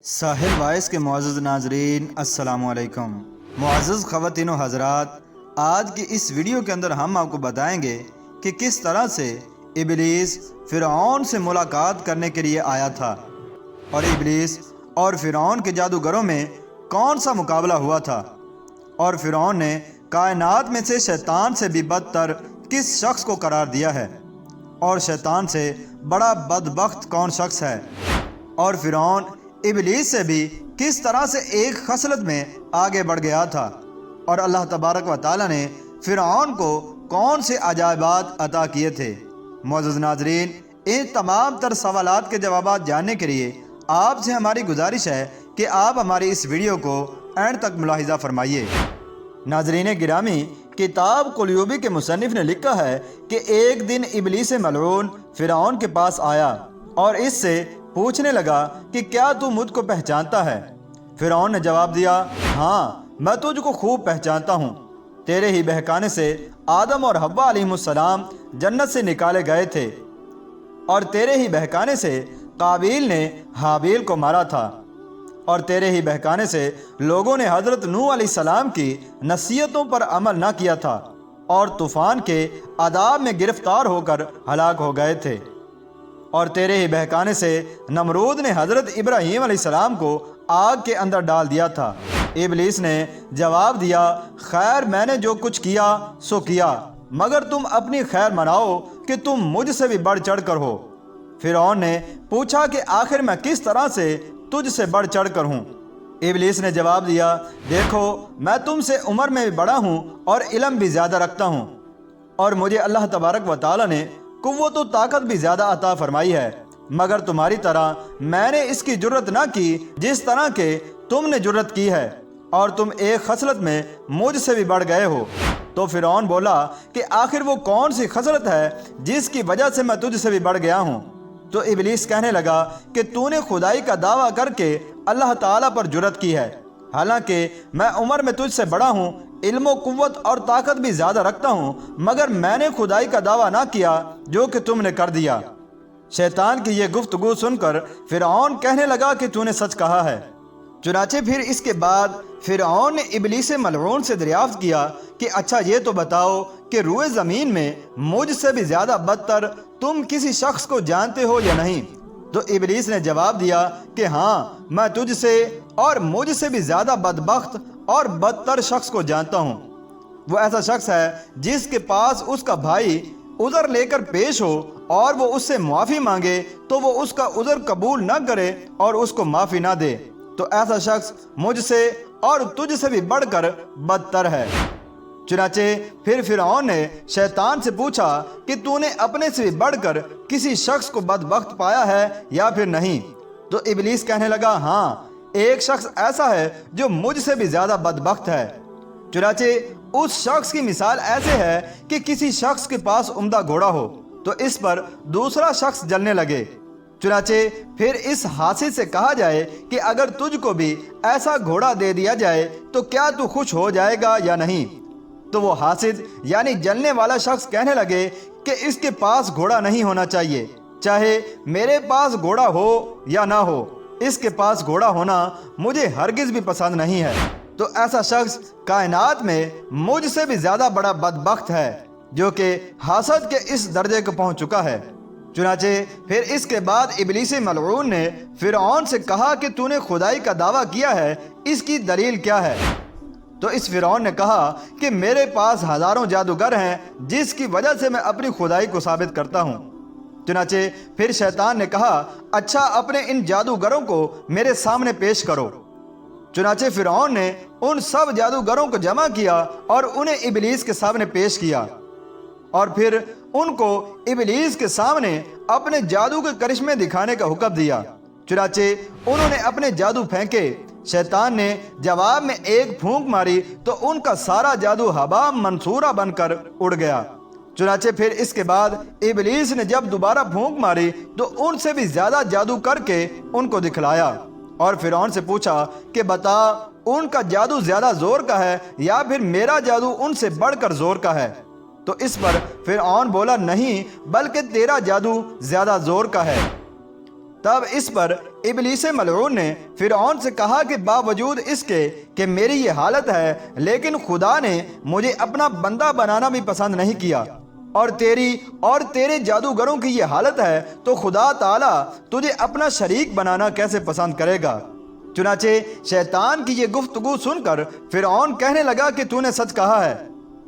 ساحل voice کے معزز ناظرین السلام علیکم۔ معزز خواتین و حضرات، آج کی اس ویڈیو کے اندر ہم آپ کو بتائیں گے کہ کس طرح سے ابلیس فرعون سے ملاقات کرنے کے لیے آیا تھا اور ابلیس اور فرعون کے جادوگروں میں کون سا مقابلہ ہوا تھا، اور فرعون نے کائنات میں سے شیطان سے بھی بدتر کس شخص کو قرار دیا ہے، اور شیطان سے بڑا بدبخت کون شخص ہے، اور فرعون ابلیس سے بھی کس طرح سے ایک خصلت میں آگے بڑھ گیا تھا، اور اللہ تبارک و تعالی نے فرعون کو کون سے عجائبات عطا کیے تھے۔ معزز ناظرین، ان تمام تر سوالات کے جوابات جاننے کے لیے آپ سے ہماری گزارش ہے کہ آپ ہماری اس ویڈیو کو اینڈ تک ملاحظہ فرمائیے۔ ناظرین گرامی، کتاب قلیوبی کے مصنف نے لکھا ہے کہ ایک دن ابلیس ملعون فرعون کے پاس آیا اور اس سے پوچھنے لگا کہ کیا تو مجھ کو پہچانتا ہے؟ فرعون نے جواب دیا، ہاں میں تجھ کو خوب پہچانتا ہوں، تیرے ہی بہکانے سے آدم اور حوا علیہ السلام جنت سے نکالے گئے تھے، اور تیرے ہی بہکانے سے قابیل نے حابیل کو مارا تھا، اور تیرے ہی بہکانے سے لوگوں نے حضرت نوح علیہ السلام کی نصیحتوں پر عمل نہ کیا تھا اور طوفان کے عذاب میں گرفتار ہو کر ہلاک ہو گئے تھے، اور تیرے ہی بہکانے سے نمرود نے حضرت ابراہیم علیہ السلام کو آگ کے اندر ڈال دیا تھا۔ ابلیس نے جواب دیا، خیر میں نے جو کچھ کیا سو کیا، مگر تم اپنی خیر مناؤ کہ تم مجھ سے بھی بڑھ چڑھ کر ہو۔ فرعون نے پوچھا کہ آخر میں کس طرح سے تجھ سے بڑھ چڑھ کر ہوں؟ ابلیس نے جواب دیا، دیکھو میں تم سے عمر میں بھی بڑا ہوں اور علم بھی زیادہ رکھتا ہوں، اور مجھے اللہ تبارک و تعالی نے قوت و طاقت بھی زیادہ عطا فرمائی ہے، مگر تمہاری طرح میں نے اس کی جرت نہ کی جس طرح کہ تم نے جرت کی ہے، اور تم ایک خصلت میں مجھ سے بھی بڑھ گئے ہو۔ تو فرعون بولا کہ آخر وہ کون سی خصلت ہے جس کی وجہ سے میں تجھ سے بھی بڑھ گیا ہوں؟ تو ابلیس کہنے لگا کہ تو نے خدائی کا دعویٰ کر کے اللہ تعالیٰ پر جرت کی ہے، حالانکہ میں عمر میں تجھ سے بڑا ہوں، علم و قوت اور طاقت بھی زیادہ رکھتا ہوں، مگر میں نے خدائی کا دعویٰ نہ کیا جو کہ تم نے کر دیا۔ شیطان کی یہ گفتگو سن کر فرعون کہنے لگا کہ تو نے سچ کہا ہے۔ چنانچہ پھر اس کے بعد فرعون نے ابلیس ملعون سے دریافت کیا کہ اچھا یہ تو بتاؤ کہ روئے زمین میں مجھ سے بھی زیادہ بدتر تم کسی شخص کو جانتے ہو یا نہیں؟ تو ابلیس نے جواب دیا کہ ہاں میں تجھ سے اور مجھ سے بھی زیادہ بدبخت اور بدتر شخص کو جانتا ہوں۔ وہ ایسا شخص ہے جس کے پاس اس کا بھائی عذر لے کر پیش ہو اور وہ اس سے معافی مانگے تو وہ اس کا عذر قبول نہ کرے اور اس کو معافی نہ دے، تو ایسا شخص مجھ سے اور تجھ سے بھی بڑھ کر بدتر ہے۔ چنانچہ پھر فرعون نے شیطان سے پوچھا کہ تو نے اپنے سے بھی بڑھ کر کسی شخص کو بدبخت پایا ہے یا پھر نہیں؟ تو ابلیس کہنے لگا، ہاں ایک شخص ایسا ہے جو مجھ سے بھی زیادہ بدبخت ہے۔ چنانچہ اس شخص کی مثال ایسے ہے کہ کسی شخص کے پاس عمدہ گھوڑا ہو تو اس پر دوسرا شخص جلنے لگے، چنانچہ پھر اس حاسد سے کہا جائے کہ اگر تجھ کو بھی ایسا گھوڑا دے دیا جائے تو کیا تو خوش ہو جائے گا یا نہیں؟ تو وہ حاسد یعنی جلنے والا شخص کہنے لگے کہ اس کے پاس گھوڑا نہیں ہونا چاہیے، چاہے میرے پاس گھوڑا ہو یا نہ ہو، اس کے پاس گھوڑا ہونا مجھے ہرگز بھی پسند نہیں ہے۔ تو ایسا شخص کائنات میں مجھ سے بھی زیادہ بڑا بدبخت ہے جو کہ حسد کے اس درجے کو پہنچ چکا ہے۔ چنانچہ پھر اس کے بعد ابلیس ملعون نے فرعون سے کہا کہ تو نے خدائی کا دعویٰ کیا ہے، اس کی دلیل کیا ہے؟ تو اس فرعون نے کہا کہ میرے پاس ہزاروں جادوگر ہیں جس کی وجہ سے میں اپنی خدائی کو ثابت کرتا ہوں۔ چنانچہ پھر شیطان نے کہا، اچھا اپنے ان جادوگروں کو میرے سامنے پیش کرو۔ چنانچہ فرعون نے ان سب جادوگروں کو جمع کیا اور انہیں ابلیس کے سامنے پیش کیا، اور پھر ان کو ابلیس کے سامنے اپنے جادو کے کرشمے دکھانے کا حکم دیا۔ چنانچہ انہوں نے اپنے جادو پھینکے، شیطان نے جواب میں ایک پھونک ماری تو ان کا سارا جادو ہبا منصورہ بن کر اڑ گیا۔ چنانچہ پھر اس کے بعد ابلیس نے جب دوبارہ پھونک ماری تو ان سے بھی زیادہ جادو کر کے ان کو دکھلایا، اور فرعون سے پوچھا کہ بتا ان کا جادو زیادہ زور کا ہے یا پھر میرا جادو ان سے بڑھ کر زور کا ہے؟ تو اس پر فرعون بولا، نہیں بلکہ تیرا جادو زیادہ زور کا ہے۔ تب اس پر ابلیس ملعون نے فرعون سے کہا کہ باوجود اس کے کہ میری یہ حالت ہے لیکن خدا نے مجھے اپنا بندہ بنانا بھی پسند نہیں کیا، اور تیری اور تیرے جادوگروں کی یہ حالت ہے تو خدا تعالیٰ تجھے اپنا شریک بنانا کیسے پسند کرے گا؟ چنانچہ شیطان کی یہ گفتگو سن کر فرعون کہنے لگا کہ تو نے سچ کہا ہے،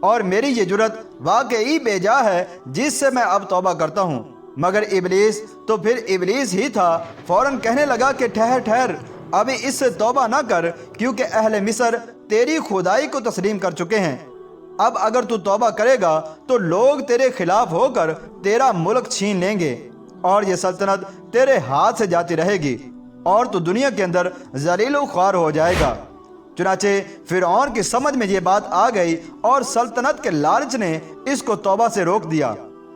اور میری یہ جرت واقعی بے جا ہے جس سے میں اب توبہ کرتا ہوں۔ مگر ابلیس تو پھر ابلیس ہی تھا، فوراً کہنے لگا کہ ٹھہر ابھی اس سے توبہ نہ کر، کیونکہ اہل مصر تیری خدائی کو تسلیم کر چکے ہیں۔ اب اگر تو توبہ کرے گا تو لوگ تیرے خلاف ہو کر تیرا ملک چھین لیں گے، اور یہ سلطنت تیرے ہاتھ سے جاتی رہے گی، اور تو دنیا کے اندر ذلیل و خوار ہو جائے گا۔ چنانچہ فرعون کی سمجھ میں یہ بات آ گئی، اور سلطنت کے لالچ نے اس کو توبہ سے روک دیا۔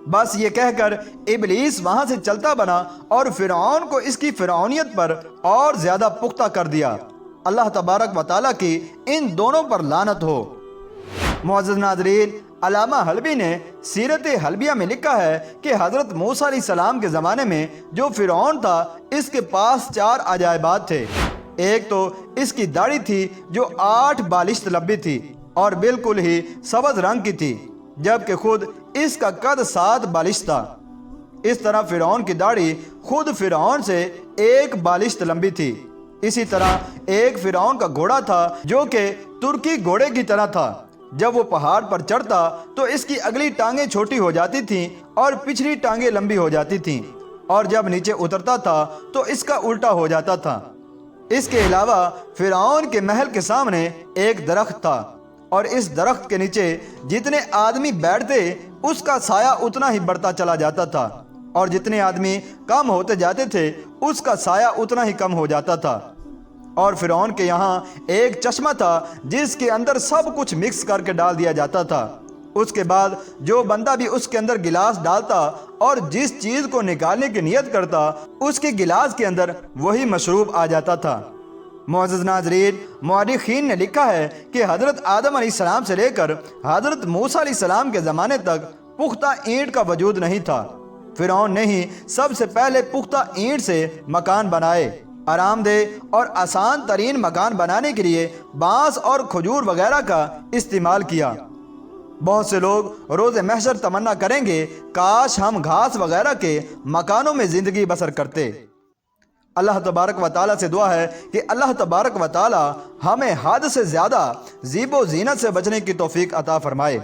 بس یہ کہہ کر ابلیس وہاں سے چلتا بنا اور فرعون کو اس کی فرعونیت پر اور زیادہ پختہ کر دیا۔ اللہ تبارک و تعالیٰ کی ان دونوں پر لعنت ہو۔ معزز ناظرین، علامہ حلبی نے سیرت حلبیہ میں لکھا ہے کہ حضرت موسیٰ علیہ السلام کے زمانے میں جو فرعون تھا اس کے پاس 4 عجائبات تھے۔ ایک تو اس کی داڑھی تھی جو 8 بالشت لمبی تھی اور بالکل ہی سبز رنگ کی تھی، جبکہ خود اس کا قد 7 بالشت تھا۔ اس طرح فرعون کی داڑھی خود فرعون سے 1 بالشت لمبی تھی۔ اسی طرح ایک فرعون کا گھوڑا تھا جو کہ ترکی گھوڑے کی طرح تھا۔ جب وہ پہاڑ پر چڑھتا تو اس کی اگلی ٹانگیں چھوٹی ہو جاتی تھیں اور پچھلی ٹانگیں لمبی ہو جاتی تھیں، اور جب نیچے اترتا تھا تو اس کا الٹا ہو جاتا تھا۔ اس کے علاوہ فرعون کے محل کے سامنے ایک درخت تھا، اور اس درخت کے نیچے جتنے آدمی بیٹھتے اس کا سایہ اتنا ہی بڑھتا چلا جاتا تھا، اور جتنے آدمی کم ہوتے جاتے تھے اس کا سایہ اتنا ہی کم ہو جاتا تھا۔ اور فرعون کے یہاں ایک چشمہ تھا جس کے اندر سب کچھ مکس کر کے ڈال دیا جاتا تھا۔ اس کے بعد جو بندہ بھی اس کے اندر گلاس ڈالتا اور جس چیز کو نکالنے کی نیت کرتا اس کے گلاس کے اندر وہی مشروب آ جاتا تھا۔ معزز ناظرین، مورخین نے لکھا ہے کہ حضرت آدم علیہ السلام سے لے کر حضرت موسیٰ علیہ السلام کے زمانے تک پختہ اینٹ کا وجود نہیں تھا۔ فرعون نے ہی سب سے پہلے پختہ اینٹ سے مکان بنائے۔ آرام دہ اور آسان ترین مکان بنانے کے لیے بانس اور کھجور وغیرہ کا استعمال کیا۔ بہت سے لوگ روز محشر تمنا کریں گے کاش ہم گھاس وغیرہ کے مکانوں میں زندگی بسر کرتے۔ اللہ تبارک و تعالیٰ سے دعا ہے کہ اللہ تبارک و تعالیٰ ہمیں حد سے زیادہ زیب و زینت سے بچنے کی توفیق عطا فرمائے۔